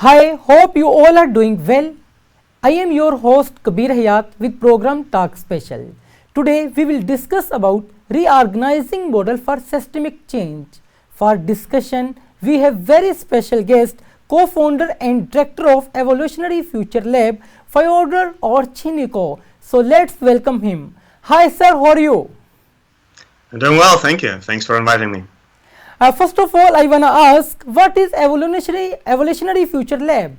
Hi, hope you all are doing well. I am your host Kabir Hayat with program Talk Special. Today we will discuss about reorganizing model for systemic change. For discussion, we have very special guest, co-founder and director of Evolutionary Future Lab, Fyodor Orchiniko. So let's welcome him. Hi sir, how are you? I'm doing well, thank you. Thanks for inviting me. First of all, I want to ask, what is Evolutionary Future Lab?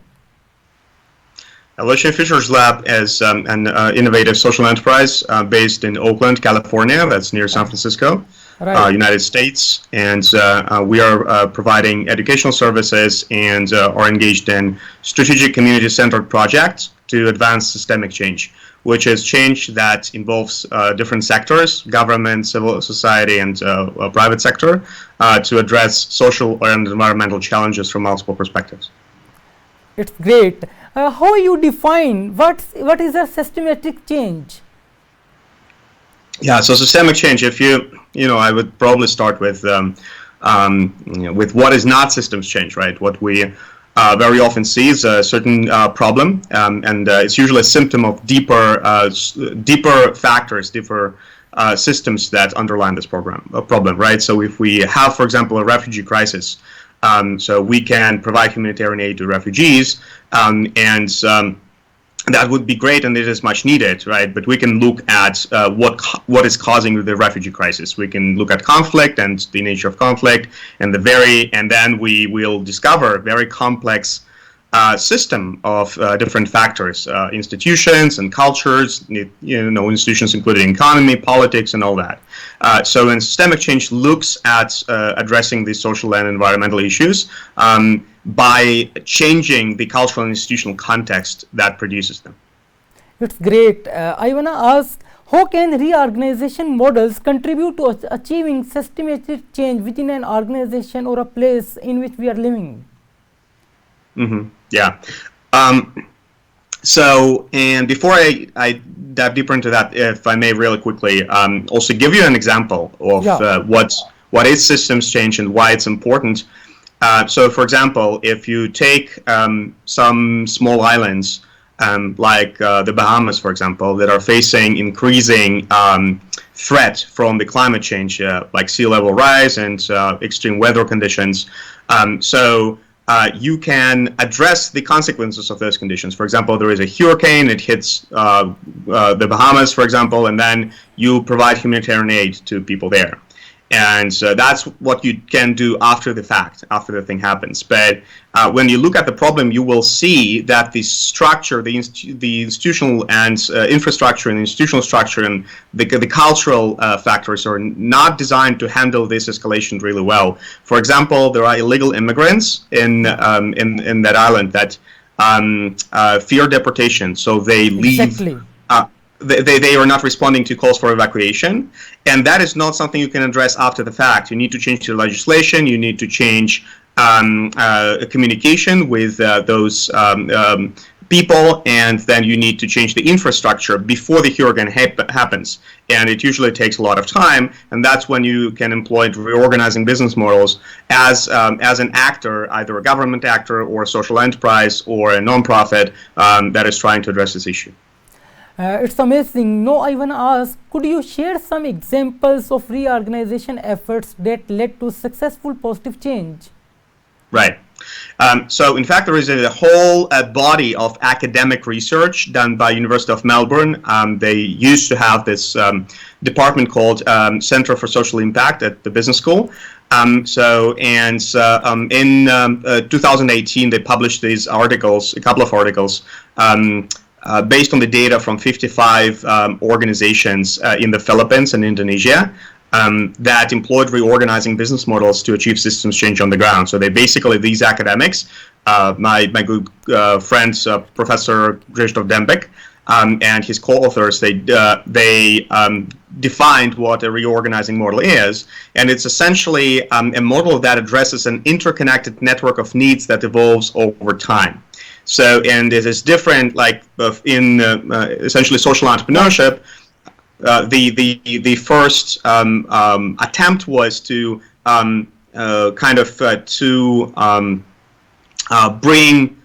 Evolutionary Futures Lab is an innovative social enterprise based in Oakland, California. That's near San Francisco, Right. United States. And we are providing educational services and are engaged in strategic community-centered projects to advance systemic change, which is change that involves different sectors, government, civil society, and private sector, to address social and environmental challenges from multiple perspectives. It's great. How you define what is a systematic change? Yeah, so systemic change. If I would probably start with with what is not systems change, right? What we very often see is a certain problem, and it's usually a symptom of deeper factors, deeper systems that underline this problem, right? So if we have, for example, a refugee crisis, so we can provide humanitarian aid to refugees, and that would be great, and it is much needed, right? But we can look at what is causing the refugee crisis. We can look at conflict and the nature of conflict, and then we will discover a very complex system of different factors, institutions and cultures. Institutions including economy, politics, and all that. So when systemic change looks at addressing these social and environmental issues by changing the cultural and institutional context that produces them. It's great. I want to ask, how can reorganization models contribute to achieving systematic change within an organization or a place in which we are living? Yeah. And before I dive deeper into that, if I may really quickly also give you an example of what is systems change and why it's important. So, for example, if you take some small islands like the Bahamas, for example, that are facing increasing threat from the climate change, like sea level rise and extreme weather conditions. You can address the consequences of those conditions. For example, there is a hurricane, it hits the Bahamas, for example, and then you provide humanitarian aid to people there. And that's what you can do after the fact, after the thing happens. But when you look at the problem, you will see that the structure, the institutional and infrastructure and institutional structure and the cultural factors are not designed to handle this escalation really well. For example, there are illegal immigrants in that island that fear deportation, so they leave. Exactly. They are not responding to calls for evacuation, and that is not something you can address after the fact. You need to change the legislation, you need to change communication with those people, and then you need to change the infrastructure before the hurricane happens. And it usually takes a lot of time, and that's when you can employ reorganizing business models as an actor, either a government actor or a social enterprise or a nonprofit that is trying to address this issue. It's amazing. Now I want to ask, could you share some examples of reorganization efforts that led to successful positive change? Right. So in fact, there is a whole body of academic research done by University of Melbourne. They used to have this department called Center for Social Impact at the business school. In 2018, they published these articles, a couple of articles, based on the data from 55 organizations in the Philippines and Indonesia that employed reorganizing business models to achieve systems change on the ground. So these academics, my good friend, Professor Krzysztof Dembek, and his co-authors, they defined what a reorganizing model is, and it's essentially a model that addresses an interconnected network of needs that evolves over time. So, and it is different, like in essentially social entrepreneurship. The first attempt was to bring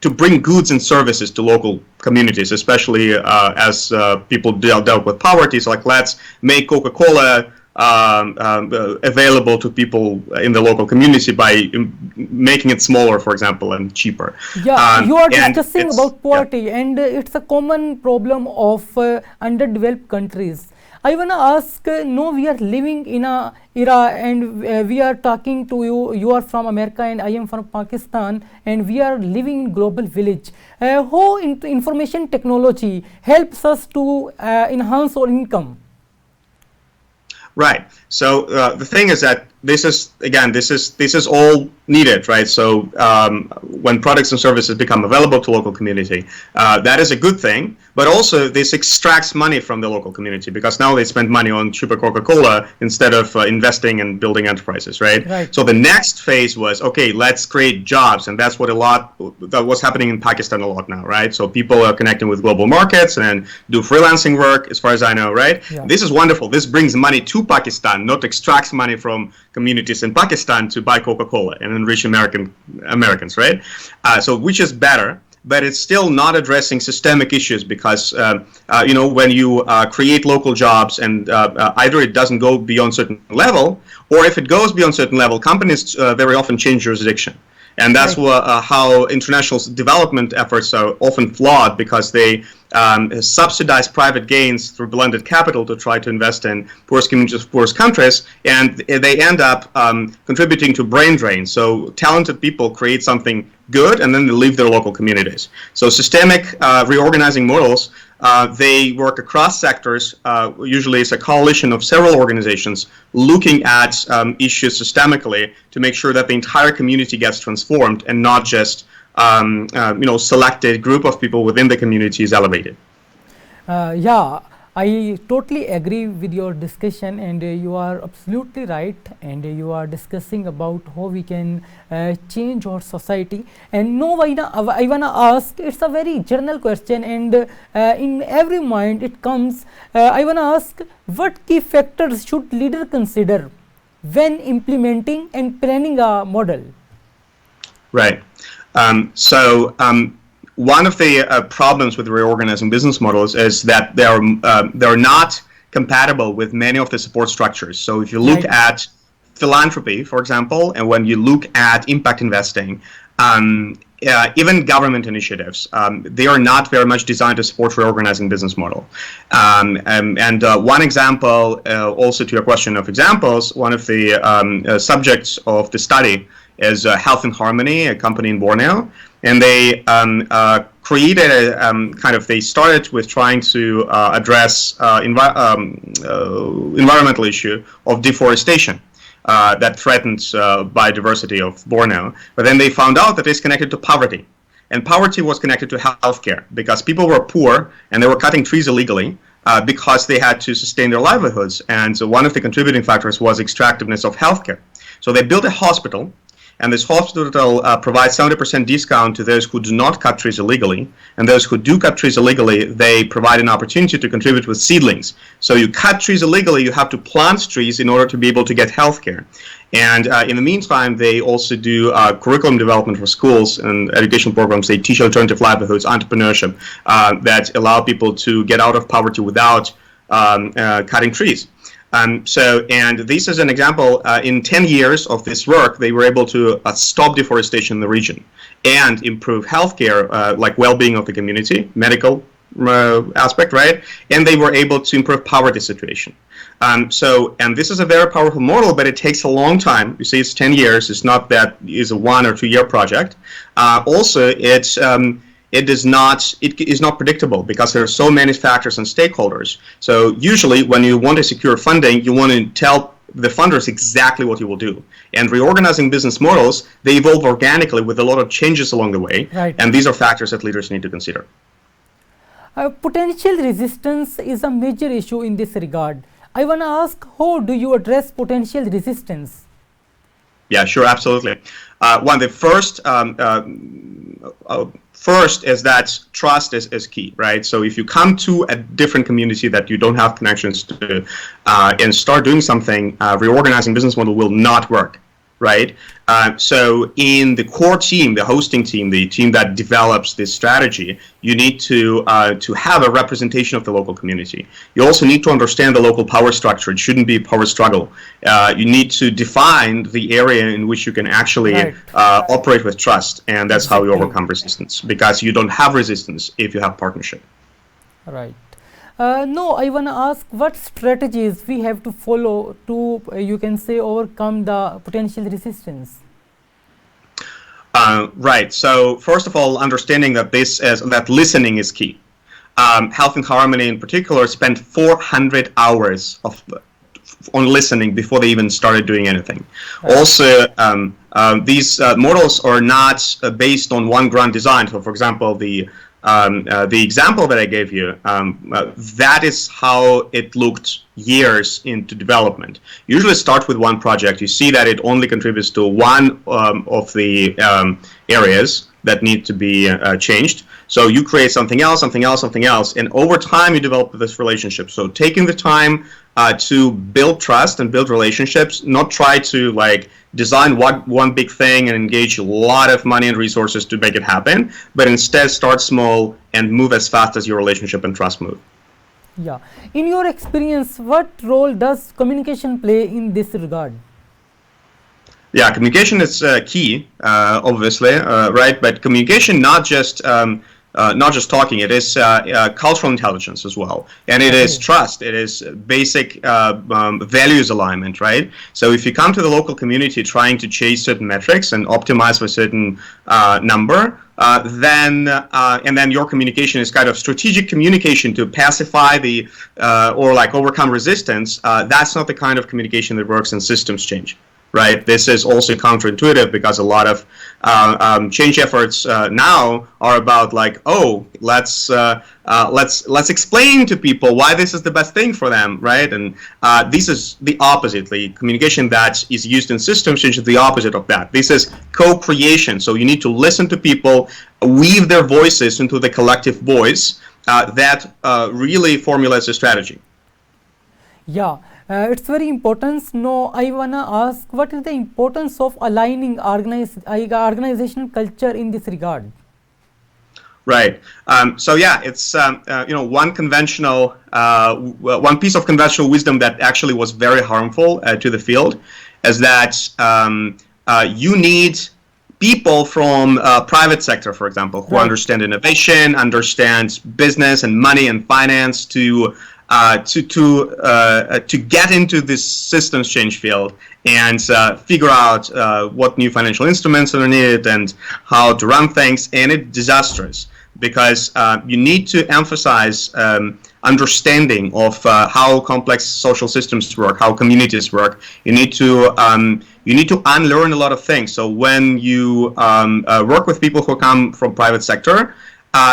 to bring goods and services to local communities, especially as people dealt with poverty. So, like, let's make Coca-Cola available to people in the local community by making it smaller, for example, and cheaper. Yeah, you are discussing about poverty, and it's a common problem of underdeveloped countries. I want to ask, no, we are living in a era, and we are talking to you. You are from America and I am from Pakistan, and we are living in global village. How information technology helps us to enhance our income? Right. So the thing is that this is all needed, right? So when products and services become available to local community, that is a good thing. But also this extracts money from the local community, because now they spend money on cheaper Coca-Cola instead of investing and building enterprises, right? So the next phase was, okay, let's create jobs, and that's what that was happening in Pakistan a lot now, right? So people are connecting with global markets and do freelancing work, as far as I know, right? Yeah. This is wonderful. This brings money to Pakistan, not extracts money from communities in Pakistan to buy Coca-Cola and enrich Americans, right? So which is better, but it's still not addressing systemic issues, because when you create local jobs and either it doesn't go beyond certain level, or if it goes beyond certain level, companies very often change jurisdiction. And that's how international development efforts are often flawed, because they subsidize private gains through blended capital to try to invest in poorest communities, poorest countries, and they end up contributing to brain drain. So talented people create something good, and then they leave their local communities. So systemic reorganizing models, they work across sectors. Usually it's a coalition of several organizations looking at issues systemically to make sure that the entire community gets transformed, and not just selected group of people within the community is elevated. Yeah, I totally agree with your discussion, and you are absolutely right, and you are discussing about how we can change our society. And no, I wanna ask, it's a very general question, and in every mind it comes. I wanna ask, what key factors should leader consider when implementing and planning a model? Right. One of the problems with reorganizing business models is that they're not compatible with many of the support structures. So if you look at philanthropy, for example, and when you look at impact investing, even government initiatives, they are not very much designed to support reorganizing business model. One example, also to your question of examples, one of the subjects of the study is Health and Harmony, a company in Borneo, and they created they started with trying to address environmental issue of deforestation that threatens biodiversity of Borneo. But then they found out that it's connected to poverty. And poverty was connected to healthcare, because people were poor and they were cutting trees illegally because they had to sustain their livelihoods. And so one of the contributing factors was extractiveness of healthcare. So they built a hospital, and this hospital provides 70% discount to those who do not cut trees illegally, and those who do cut trees illegally, they provide an opportunity to contribute with seedlings. So you cut trees illegally, you have to plant trees in order to be able to get health care. And in the meantime, they also do curriculum development for schools and education programs. They teach alternative livelihoods, entrepreneurship, that allow people to get out of poverty without cutting trees. And this is an example. In 10 years of this work, they were able to stop deforestation in the region and improve healthcare, like well-being of the community, medical aspect, right? And they were able to improve poverty situation. And this is a very powerful model, but it takes a long time. You see, it's 10 years. It's not that it's a 1 or 2 year project. Also, it is not predictable, because there are so many factors and stakeholders. So usually when you want to secure funding, you want to tell the funders exactly what you will do. And reorganizing business models, they evolve organically with a lot of changes along the way. And these are factors that leaders need to consider. Potential resistance is a major issue in this regard. I want to ask, how do you address potential resistance? Yeah, sure, absolutely. The first is that trust is key, right? So if you come to a different community that you don't have connections to and start doing something, reorganizing business model will not work. right? So in the core team, the hosting team, the team that develops this strategy, you need to have a representation of the local community. You also need to understand the local power structure. It shouldn't be a power struggle. You need to define the area in which you can actually operate with trust, and that's how you overcome resistance, because you don't have resistance if you have partnership. Right. No, I want to ask what strategies we have to follow to, you can say, overcome the potential resistance. Right. So first of all, understanding that that listening is key. Health and Harmony in particular spent 400 hours on listening before they even started doing anything. Also, these models are not based on one grand design. So, for example, the example that I gave you, that is how it looked years into development. Usually start with one project. You see that it only contributes to one of the areas that need to be changed. So you create something else, something else, something else, and over time you develop this relationship. So taking the time to build trust and build relationships, not try to design one big thing and engage a lot of money and resources to make it happen, but instead start small and move as fast as your relationship and trust move. Yeah. In your experience, what role does communication play in this regard? Yeah, communication is key, obviously, right? But communication, not just talking, it is cultural intelligence as well. And it is trust, it is basic values alignment, right? So if you come to the local community trying to chase certain metrics and optimize for a certain number, then your communication is kind of strategic communication to pacify or overcome resistance. That's not the kind of communication that works in systems change. Right. This is also counterintuitive because a lot of change efforts now are about let's explain to people why this is the best thing for them, right? And this is the opposite. The communication that is used in systems change is the opposite of that. This is co-creation. So you need to listen to people, weave their voices into the collective voice that really formulates a strategy. Yeah. It's very important. No, I wanna ask, what is the importance of aligning organizational culture in this regard? Right. So yeah, it's one piece of conventional wisdom that actually was very harmful to the field is that you need people from private sector, for example, who understand innovation, understand business and money and finance to get into this systems change field and figure out what new financial instruments are needed and how to run things. And it's disastrous because you need to emphasize understanding of how complex social systems work, how communities work. You need to unlearn a lot of things. So when you work with people who come from private sector,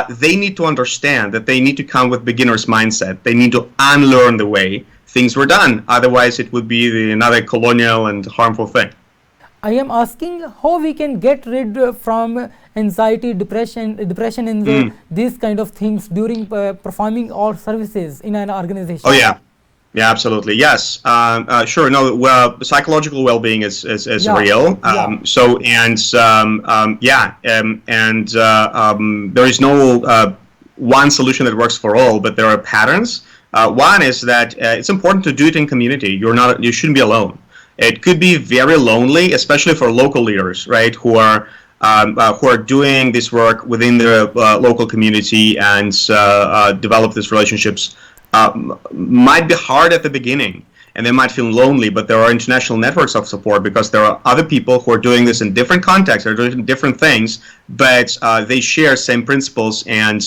they need to understand that they need to come with beginner's mindset. They need to unlearn the way things were done. Otherwise, it would be another colonial and harmful thing. I am asking how we can get rid from anxiety, depression and these kind of things during performing our services in an organization. Oh yeah. Yeah, absolutely. Yes. Sure. No. Well, psychological well-being is real. There is no one solution that works for all, but there are patterns. One is that it's important to do it in community. You shouldn't be alone. It could be very lonely, especially for local leaders, right? Who are doing this work within their local community and develop these relationships. Might be hard at the beginning and they might feel lonely, but there are international networks of support because there are other people who are doing this in different contexts, are doing different things, but they share same principles and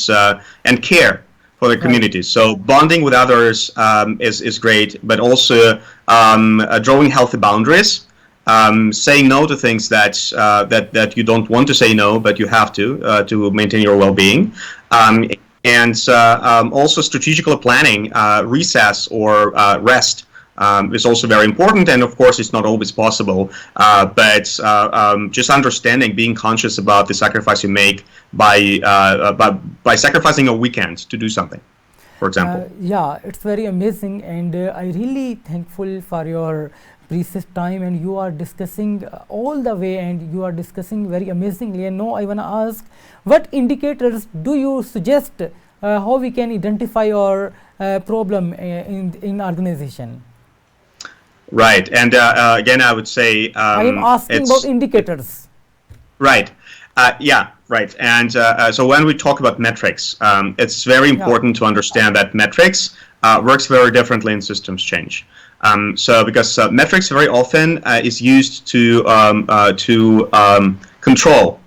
care for the community. So bonding with others is great, but also drawing healthy boundaries, saying no to things that you don't want to say no, but you have to maintain your well-being. And also strategical planning, recess or rest is also very important. And of course, it's not always possible, but just understanding, being conscious about the sacrifice you make by sacrificing a weekend to do something, for example. Yeah, it's very amazing, and I really thankful for your precious time, and you are discussing all the way, and you are discussing very amazingly. And now I want to ask, what indicators do you suggest how we can identify our problem in organization? Right, and again, I would say I am asking about indicators. Right. Yeah, right. And so when we talk about metrics, it's very important to understand that metrics works very differently in systems change. So because metrics very often is used to control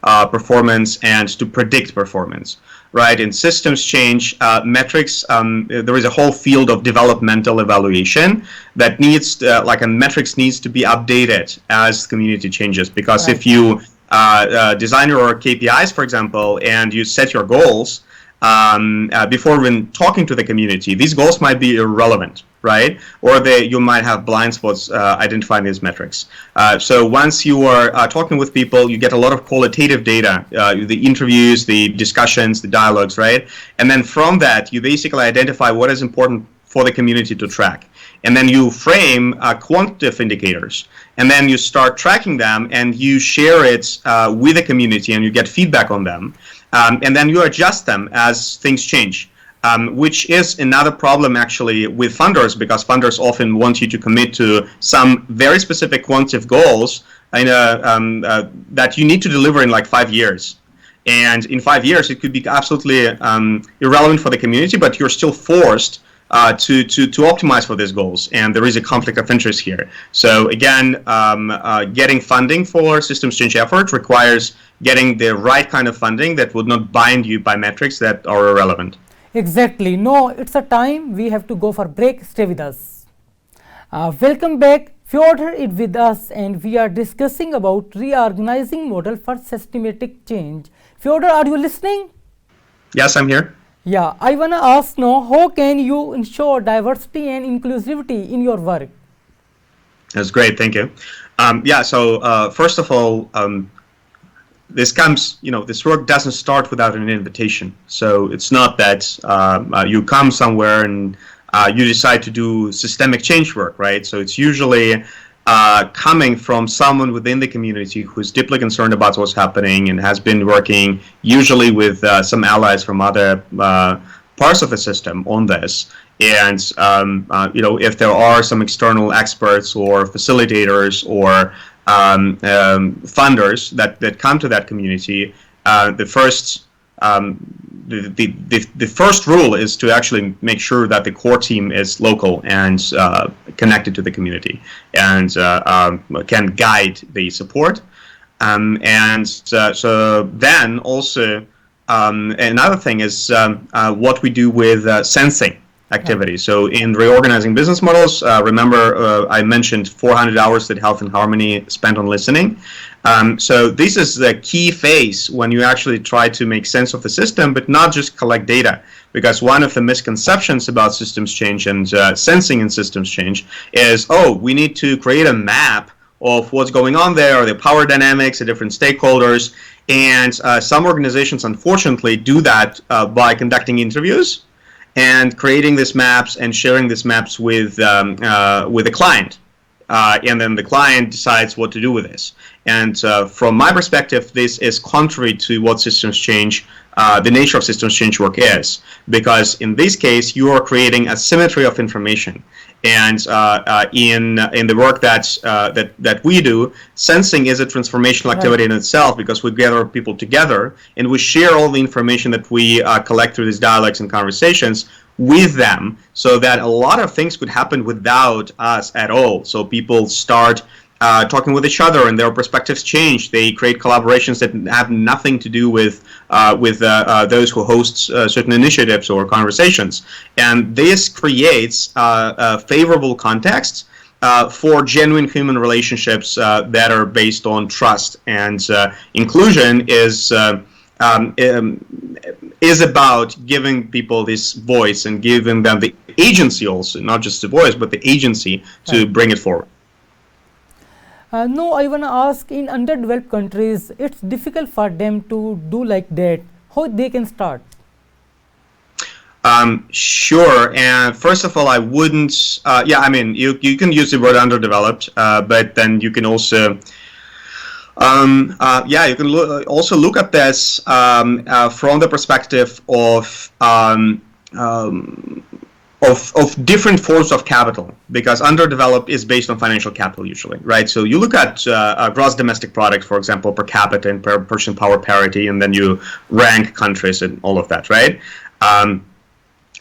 performance and to predict performance. Right. In systems change, metrics, there is a whole field of developmental evaluation that needs, metrics needs to be updated as community changes. Because if you design your KPIs, for example, and you set your goals before even talking to the community, these goals might be irrelevant, right? Or you might have blind spots identifying these metrics. So once you are talking with people, you get a lot of qualitative data, the interviews, the discussions, the dialogues, right? And then from that, you basically identify what is important for the community to track. And then you frame quantitative indicators, and then you start tracking them, and you share it with the community, and you get feedback on them, and then you adjust them as things change, which is another problem actually with funders, because funders often want you to commit to some very specific quantitative goals that you need to deliver in like 5 years. And in 5 years, it could be absolutely irrelevant for the community, but you're still forced to optimize for these goals, and there is a conflict of interest here. So again, getting funding for systems change effort requires getting the right kind of funding that would not bind you by metrics that are irrelevant. Exactly. No, it's a time we have to go for break. Stay with us. Welcome back. Fyodor is with us, and we are discussing about reorganizing model for systematic change. Fyodor, are you listening? Yes, I'm here. Yeah, I want to ask now, how can you ensure diversity and inclusivity in your work? That's great, thank you. So first of all, this work doesn't start without an invitation. So it's not that you come somewhere and you decide to do systemic change work, right? So it's usually coming from someone within the community who's deeply concerned about what's happening and has been working usually with some allies from other parts of the system on this. And if there are some external experts or facilitators or funders that come to that community, the first rule is to actually make sure that the core team is local and connected to the community and can guide the support. So then also another thing is what we do with sensing activity. So in reorganizing business models, remember I mentioned 400 hours that Health and Harmony spent on listening. So this is the key phase when you actually try to make sense of the system, but not just collect data. Because one of the misconceptions about systems change and sensing in systems change is, we need to create a map of what's going on there, or the power dynamics, the different stakeholders. And some organizations, unfortunately, do that by conducting interviews and creating these maps and sharing these maps with a client. And then the client decides what to do with this. And from my perspective, this is contrary to what systems change, the nature of systems change work is. Because in this case, you are creating a symmetry of information. And in the work that we do, sensing is a transformational activity in itself, because we gather people together and we share all the information that we collect through these dialogues and conversations with them, so that a lot of things could happen without us at all. So people start talking with each other, and their perspectives change. They create collaborations that have nothing to do with those who host certain initiatives or conversations. And this creates a favorable context for genuine human relationships that are based on trust. And inclusion is about giving people this voice and giving them the agency also, not just the voice, but the agency to bring it forward. No, I want to ask, in underdeveloped countries, it's difficult for them to do like that. How they can start? Sure. And first of all, I wouldn't. Yeah, I mean, you can use the word underdeveloped, but then you can also. Yeah, you can also look at this from the perspective of different forms of capital, because underdeveloped is based on financial capital usually, right? So you look at gross domestic product, for example, per capita and per purchasing power parity, and then you rank countries and all of that, right?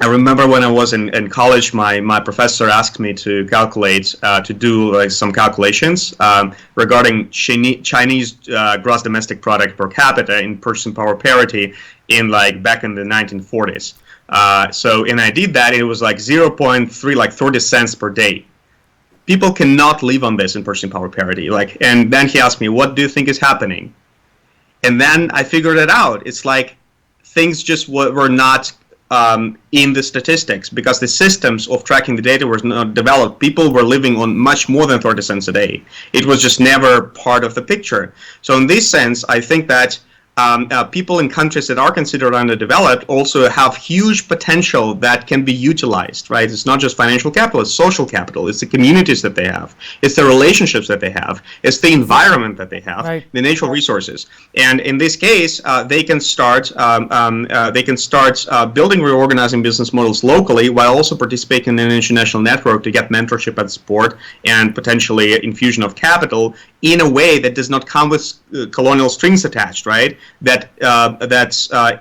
I remember when I was in college, my professor asked me to calculate, to do like some calculations regarding Chinese gross domestic product per capita in purchasing power parity in like back in the 1940s. So, and I did that, it was like 0.3, like 30 cents per day. People cannot live on this in purchasing power parity. Like, and then he asked me, what do you think is happening? And then I figured it out. It's like things just were not in the statistics, because the systems of tracking the data were not developed. People were living on much more than 30 cents a day. It was just never part of the picture. So in this sense, I think that people in countries that are considered underdeveloped also have huge potential that can be utilized, right? It's not just financial capital, it's social capital, it's the communities that they have, it's the relationships that they have, it's the environment that they have, right, the natural resources. And in this case, they can start building reorganizing business models locally while also participating in an international network to get mentorship and support and potentially infusion of capital in a way that does not come with colonial strings attached, right? That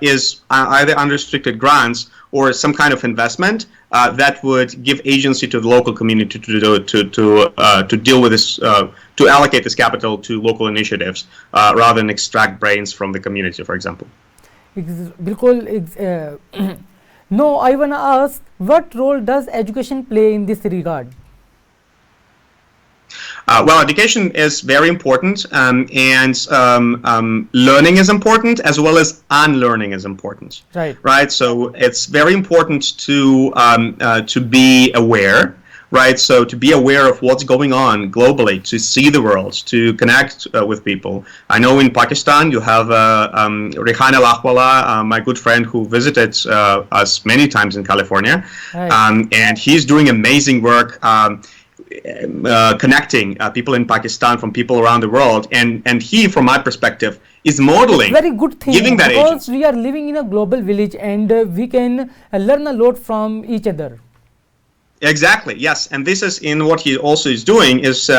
is either unrestricted grants or some kind of investment that would give agency to the local community to deal with this, to allocate this capital to local initiatives rather than extract brains from the community, for example. No, I want to ask, what role does education play in this regard? Well, education is very important, and learning is important, as well as unlearning is important. Right. Right. So it's very important to be aware. Right. So to be aware of what's going on globally, to see the world, to connect with people. I know in Pakistan you have Rehan Al-Ahwala, my good friend who visited us many times in California, right, and he's doing amazing work. Connecting people in Pakistan from people around the world, and he, from my perspective, is modeling. Very good thing, giving that because agency. We are living in a global village, and we can learn a lot from each other. Exactly. Yes, and this is in what he also is doing is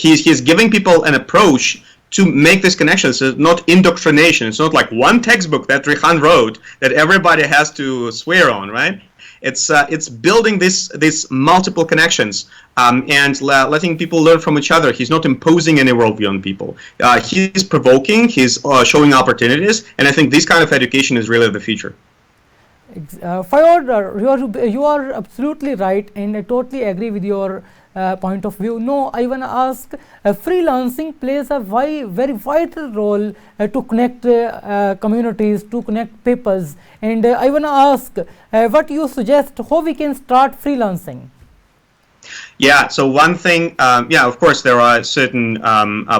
he's giving people an approach to make this connection. It's not indoctrination. It's not like one textbook that Rehan wrote that everybody has to swear on, right? It's building these multiple connections and letting people learn from each other. He's not imposing any worldview on people. He's provoking. He's showing opportunities, and I think this kind of education is really the future. Fayod, you are absolutely right, and I totally agree with your point of view. No, I want to ask, freelancing plays a very vital role to connect communities, to connect peoples, and I want to ask what you suggest, how we can start freelancing. Yeah, so one thing, yeah, of course, there are certain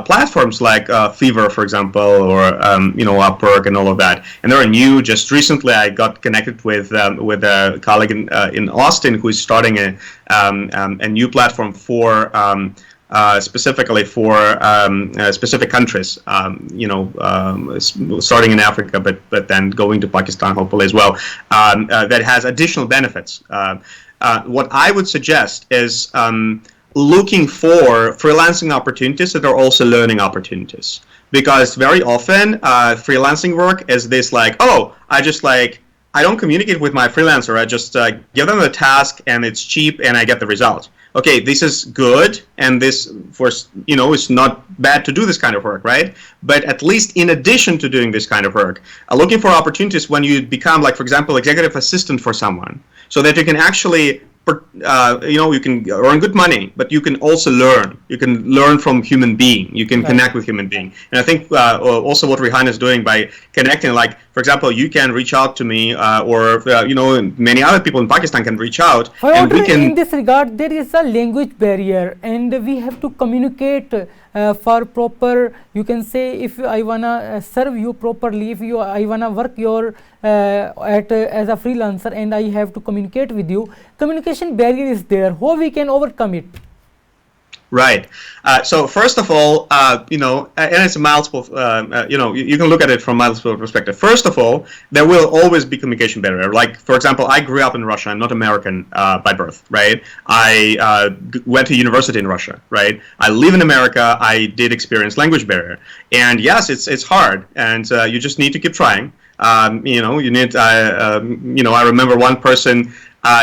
platforms like Fiverr, for example, or Upwork and all of that. And there are new. Just recently, I got connected with a colleague in Austin who is starting a new platform for specifically for specific countries. Starting in Africa, but then going to Pakistan hopefully as well. That has additional benefits. What I would suggest is looking for freelancing opportunities that are also learning opportunities. Because very often freelancing work is this like, oh, I don't communicate with my freelancer. I just give them the task and it's cheap and I get the result. Okay, this is good, and this, it's not bad to do this kind of work, right? But at least in addition to doing this kind of work, looking for opportunities when you become, like, for example, executive assistant for someone, so that you can actually, you can earn good money, but you can also learn. You can learn from human being. You can connect with human being. And I think also what Rehan is doing by connecting, like, for For example, you can reach out to me, or many other people in Pakistan can reach out, and we can. In this regard, there is a language barrier, and we have to communicate for proper. You can say, if I wanna serve you properly, if I wanna work your as a freelancer, and I have to communicate with you, communication barrier is there. How we can overcome it? Right. So first of all, and it's multiple. You can look at it from multiple perspectives. First of all, there will always be communication barrier. Like, for example, I grew up in Russia. I'm not American by birth, right? I went to university in Russia, right? I live in America. I did experience language barrier, and yes, it's hard, and you just need to keep trying. You need. I remember one person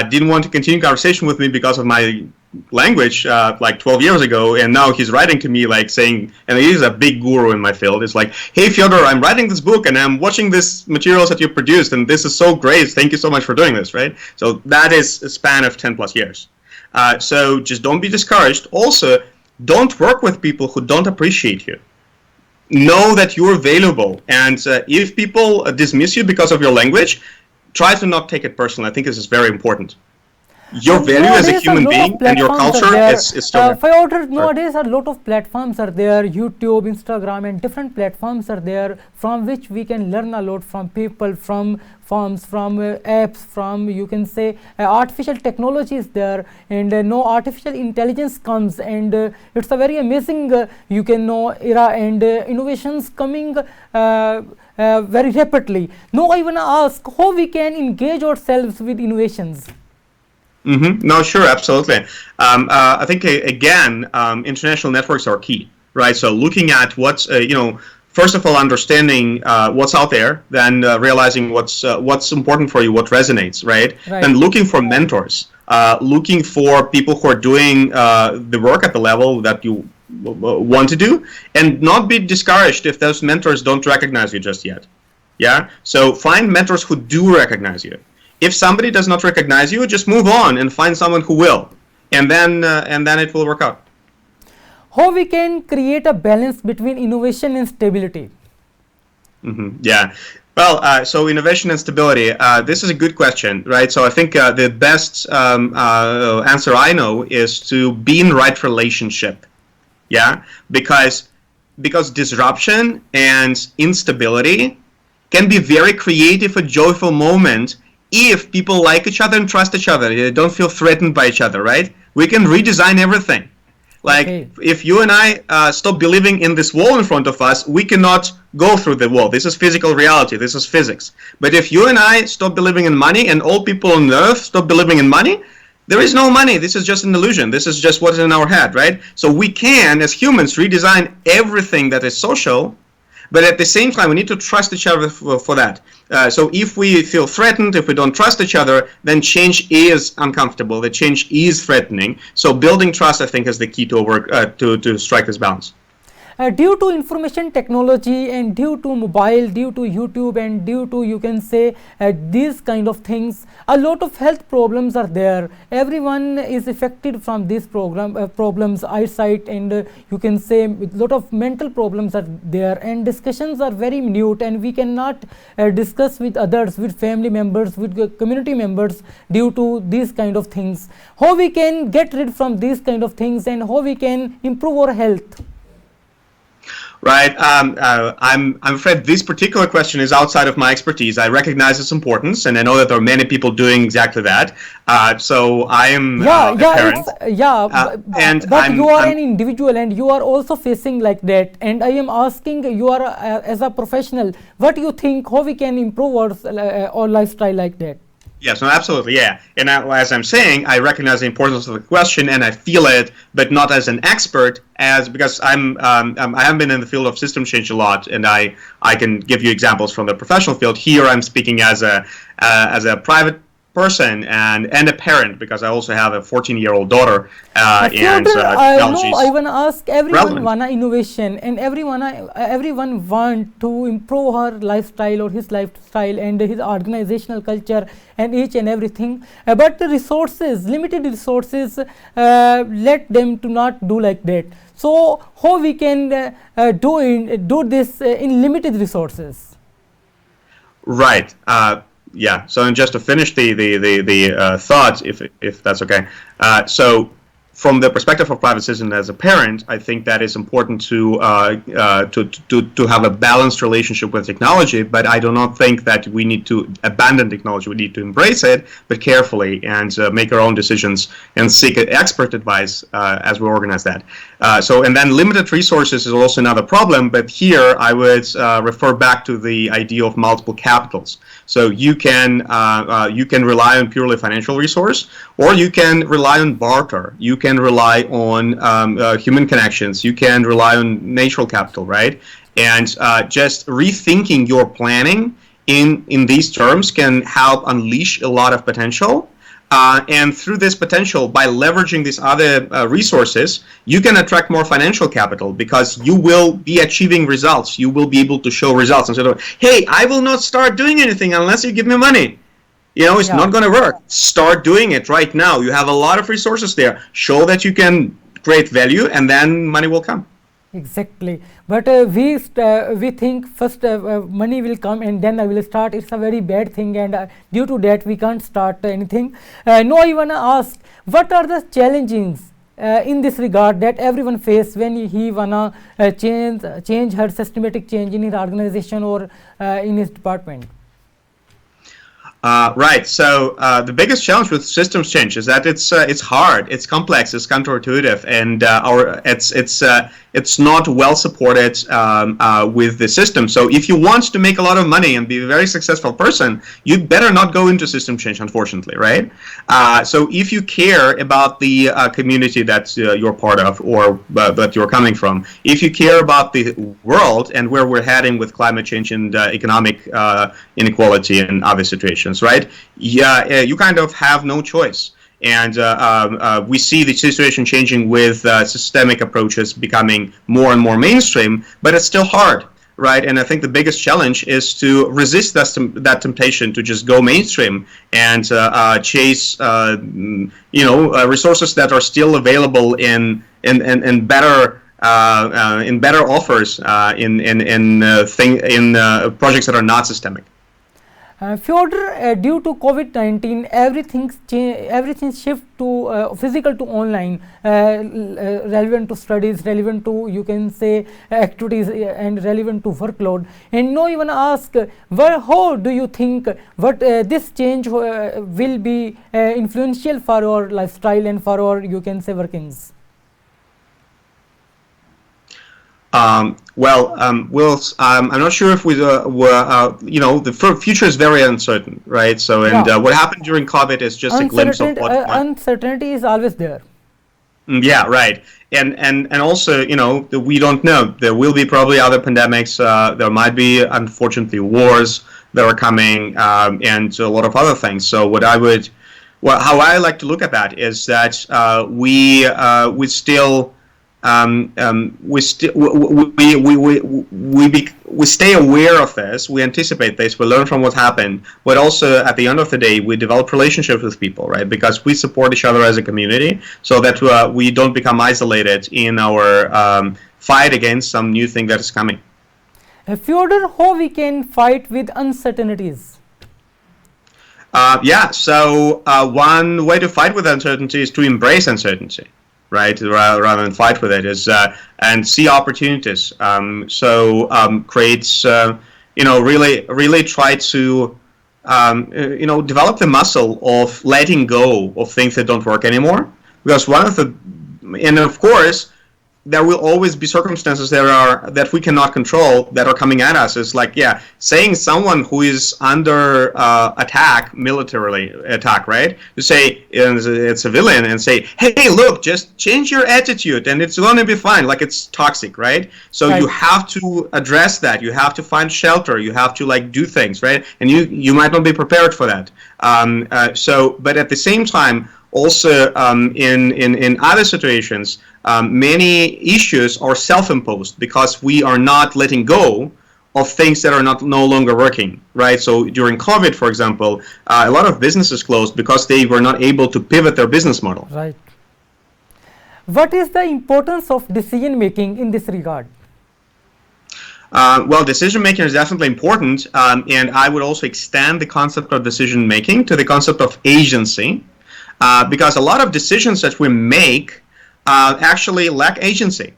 didn't want to continue conversation with me because of my language like 12 years ago, and now he's writing to me like saying, and he's a big guru in my field. It's like, hey Fyodor, I'm writing this book and I'm watching this materials that you produced, and this is so great, thank you so much for doing this, right? So that is a span of 10 plus years. So just don't be discouraged. Also, don't work with people who don't appreciate you. Know that you're valuable, and if people dismiss you because of your language, try to not take it personally. I think this is very important. Your value as a human being and your culture is still there. Nowadays a lot of platforms are there, YouTube, Instagram, and different platforms are there from which we can learn a lot from people, from forms, from apps, from, you can say, artificial technology is there, and no artificial intelligence comes, and it's a very amazing era, and innovations coming very rapidly. Now I want to ask how we can engage ourselves with innovations. No, sure, absolutely. I think again, international networks are key, right? So looking at what's first of all, understanding what's out there, then realizing what's important for you, what resonates, right? Then looking for mentors, looking for people who are doing the work at the level that you want to do, and not be discouraged if those mentors don't recognize you just yet. Yeah. So find mentors who do recognize you. If somebody does not recognize you, just move on and find someone who will, and then it will work out. How we can create a balance between innovation and stability? Yeah. Well, so innovation and stability, this is a good question, right? So I think the best answer I know is to be in the right relationship. Yeah, because disruption and instability can be very creative and joyful moment if people like each other and trust each other. They don't feel threatened by each other, right? We can redesign everything. Like, if you and I stop believing in this wall in front of us, we cannot go through the wall. This is physical reality. This is physics. But if you and I stop believing in money, and all people on earth stop believing in money, there is no money. This is just an illusion. This is just what is in our head, right? So we can, as humans, redesign everything that is social, but at the same time, we need to trust each other for that. So if we feel threatened, if we don't trust each other, then change is uncomfortable. The change is threatening. So building trust, I think, is the key to work to strike this balance. Due to information technology, and due to mobile, due to YouTube, and due to, you can say, these kind of things, a lot of health problems are there. Everyone is affected from these problems, eyesight, and you can say a lot of mental problems are there, and discussions are very minute, and we cannot discuss with others, with family members, with community members, due to these kind of things. How we can get rid from these kind of things, and how we can improve our health? Right. I'm afraid this particular question is outside of my expertise. I recognize its importance, and I know that there are many people doing exactly that. So I am a parent. But you are an individual, and you are also facing like that. And I am asking you, are as a professional, what do you think? How we can improve our lifestyle like that? Yes, no, absolutely, yeah. And as I'm saying, I recognize the importance of the question, and I feel it, but not as an expert, because I have been in the field of system change a lot, and I can give you examples from the professional field. Here, I'm speaking as a private person and a parent, because I also have a 14-year-old daughter. I want to ask, everyone want innovation, and everyone want to improve her lifestyle or his lifestyle and his organizational culture and each and everything. But the resources, limited resources, let them to not do like that. So how we can do this in limited resources? Right. Yeah. So, and just to finish the thought, if that's okay. So, from the perspective of private citizen as a parent, I think that it's important to have a balanced relationship with technology. But I do not think that we need to abandon technology. We need to embrace it, but carefully, and make our own decisions and seek expert advice as we organize that. And then limited resources is also another problem. But here I would refer back to the idea of multiple capitals. So you can rely on purely financial resource, or you can rely on barter. You can rely on human connections. You can rely on natural capital, right? And just rethinking your planning in these terms can help unleash a lot of potential. And through this potential, by leveraging these other resources, you can attract more financial capital, because you will be achieving results. You will be able to show results instead of, hey, I will not start doing anything unless you give me money. It's not going to work. Start doing it right now. You have a lot of resources there. Show that you can create value, and then money will come. Exactly. But we think first money will come and then I will start. It's a very bad thing, and due to that we can't start anything. Now I want to ask, what are the challenges in this regard that everyone face when he wanna change her systematic change in his organization or in his department? Right. So the biggest challenge with systems change is that it's hard, it's complex, it's counterintuitive, and it's not well supported with the system. So if you want to make a lot of money and be a very successful person, you better not go into system change, unfortunately, right? So if you care about the community that you're part of, or that you're coming from, if you care about the world and where we're heading with climate change and economic inequality and other situations, right? Yeah, you kind of have no choice. And we see the situation changing with systemic approaches becoming more and more mainstream, but it's still hard, right? And I think the biggest challenge is to resist that temptation to just go mainstream and chase, resources that are still available in better offers in projects that are not systemic. Fyodor, due to COVID-19, everything shift to physical to online, relevant to studies, relevant to, you can say, activities, and relevant to workload. And now you want to ask, how do you think this change will be influential for our lifestyle and for our, you can say, workings? I'm not sure if the future is very uncertain, right? So, what happened during COVID is just a glimpse of what uncertainty is always there. Yeah, right. And also, we don't know. There will be probably other pandemics. There might be, unfortunately, wars that are coming, and a lot of other things. So, how I like to look at that is that we stay aware of this, we anticipate this, we learn from what happened, but also at the end of the day we develop relationships with people, right? Because we support each other as a community, so that we don't become isolated in our fight against some new thing that is coming. Fyodor, how we can fight with uncertainties? So one way to fight with uncertainty is to embrace uncertainty, right, rather than fight with it, is and see opportunities. Creates really try to develop the muscle of letting go of things that don't work anymore. Because and of course, there will always be circumstances that we cannot control that are coming at us. It's like, saying someone who is under militarily attack, right? To say it's a civilian and say, hey, look, just change your attitude and it's going to be fine. Like, it's toxic, right? So you have to address that. You have to find shelter. You have to do things, right? And you might not be prepared for that. But at the same time, also, in other situations, many issues are self-imposed because we are not letting go of things that are no longer working, right? So during COVID, for example, a lot of businesses closed because they were not able to pivot their business model. Right. What is the importance of decision making in this regard? Well, decision making is definitely important, and I would also extend the concept of decision making to the concept of agency, because a lot of decisions that we make actually lack agency.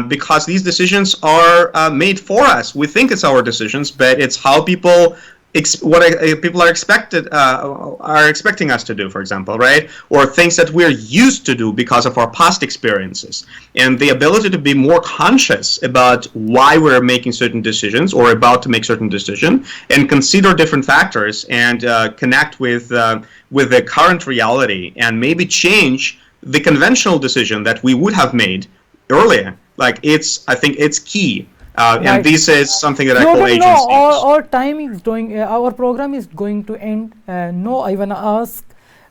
Because these decisions are made for us. We think it's our decisions, but it's how people people are expecting us to do, for example, right? Or things that we're used to do because of our past experiences. And the ability to be more conscious about why we're making certain decisions or about to make certain decision, and consider different factors and connect with the current reality, and maybe change the conventional decision that we would have made earlier. Like, I think it's key. Right. And this is something that I call agency. No, our time is going, our program is going to end. No, I wanna ask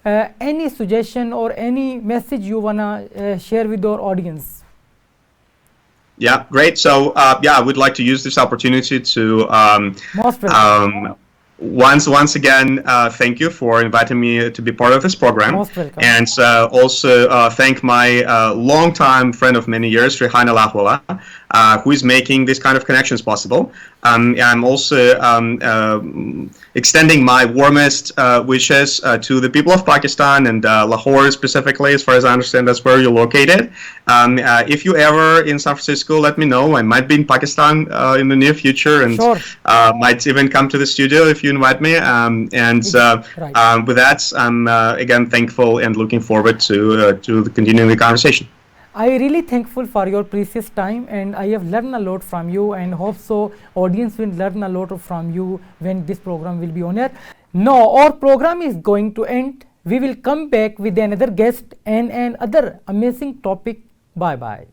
any suggestion or any message you wanna share with our audience. Yeah, great. So I would like to use this opportunity to Most welcome. once again thank you for inviting me to be part of this program. Most welcome. And also thank my longtime friend of many years, Rehan Alahwala, who is making this kind of connections possible. I'm also extending my warmest wishes to the people of Pakistan and Lahore specifically, as far as I understand that's where you're located. If you ever in San Francisco, let me know. I might be in Pakistan in the near future, and sure. might even come to the studio if you invite me. With that, I'm again thankful and looking forward to continuing the conversation. I really thankful for your precious time, and I have learned a lot from you, and hope so audience will learn a lot from you when this program will be on air. Now our program is going to end. We will come back with another guest and another amazing topic. Bye bye.